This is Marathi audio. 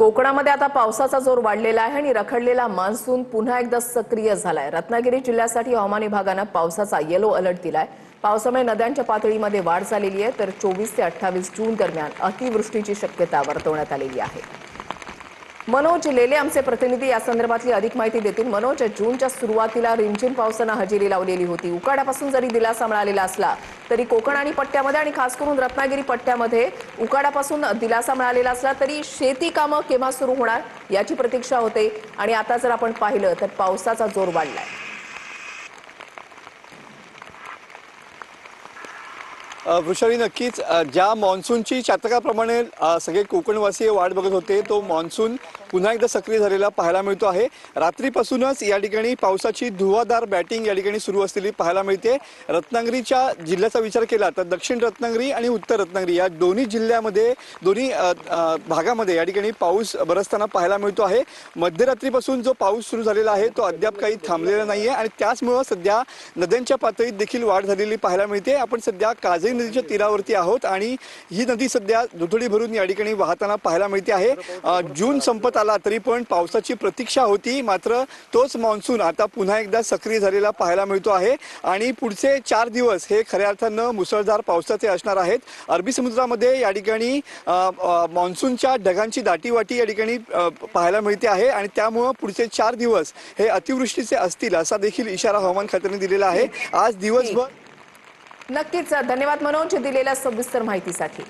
कोकणामध्ये आता पावसाचा जोर वाढलेला आहे आणि रखडलेला मान्सून पुन्हा एकदा सक्रिय झालाय। रत्नागिरी जिल्ह्यासाठी हवामान विभागाने पावसाचा येलो अलर्ट दिलाय। पावसामुळे नद्यांच्या पातळीमध्ये वाढ झालेली आहे, तर 24 ते 28 जून दरम्यान अतिवृष्टीची शक्यता वर्तवण्यात आलेली आहे। मनोज लेले आमचे प्रतिनिधी या संदर्भातली अधिक माहिती देतील। मनोज, जूनच्या सुरुवातीला रिमझिम पावसाने हजेरी लावलेली होती। उकाड्यापासून जरी दिलासा मिळालेला असला तरी कोकण आणि पट्ट्यामध्ये आणि खास करून रत्नागिरी पट्ट्यामध्ये उकाड्यापासून दिलासा मिळालेला असला तरी शेती कामं केव्हा सुरू होणार याची प्रतीक्षा होते आणि आता जर आपण पाहिलं तर पावसाचा जोर वाढलाय। वृषाली, नक्कीच ज्या मॉन्सूनची चातकाप्रमाणे सगळे कोकणवासीय वाट बघत होते तो मॉन्सून पुन्हा एकदा सक्रिय झालेला पाहायला मिळतो आहे। रात्रीपासूनच या ठिकाणी पावसाची धुवाधार बॅटिंग या ठिकाणी सुरू असलेली पाहायला मिळते। रत्नागिरीच्या जिल्ह्याचा विचार केला तर दक्षिण रत्नागिरी आणि उत्तर रत्नागिरी या दोन्ही जिल्ह्यामध्ये दोन्ही भागामध्ये या ठिकाणी पाऊस बरसताना पाहायला मिळतो आहे। मध्यरात्रीपासून जो पाऊस सुरू झालेला आहे तो अद्याप काही थांबलेला नाहीये आणि त्याचमुळे सध्या नद्यांच्या पातळीत देखील वाढ झालेली पाहायला मिळते। आपण सध्या काजळी नदीच्या तीरावरती आहोत आणि ही नदी सध्या दुथडी भरून या ठिकाणी वाहताना पाहायला मिळते आहे। जून संपत आला तरी पण पावसाची प्रतीक्षा होती, मात्र तोच मान्सून आता पुन्हा एकदा सक्रिय झालेला पाहायला मिळतो आहे आणि पुढचे 4 दिवस हे खऱ्या अर्थानं मुसळधार पावसाचे असणार आहेत। अरबी समुद्रामध्ये या ठिकाणी मान्सूनच्या ढगांची दाटीवाटी या ठिकाणी पाहायला मिळते आहे आणि त्यामुळे पुढचे 4 दिवस हे अतिवृष्टीचे असतील असा देखील इशारा हवामान खात्याने दिलेला आहे। आज दिवसभर नक्कीच धन्यवाद मनोज दिलेल्या सविस्तर माहितीसाठी।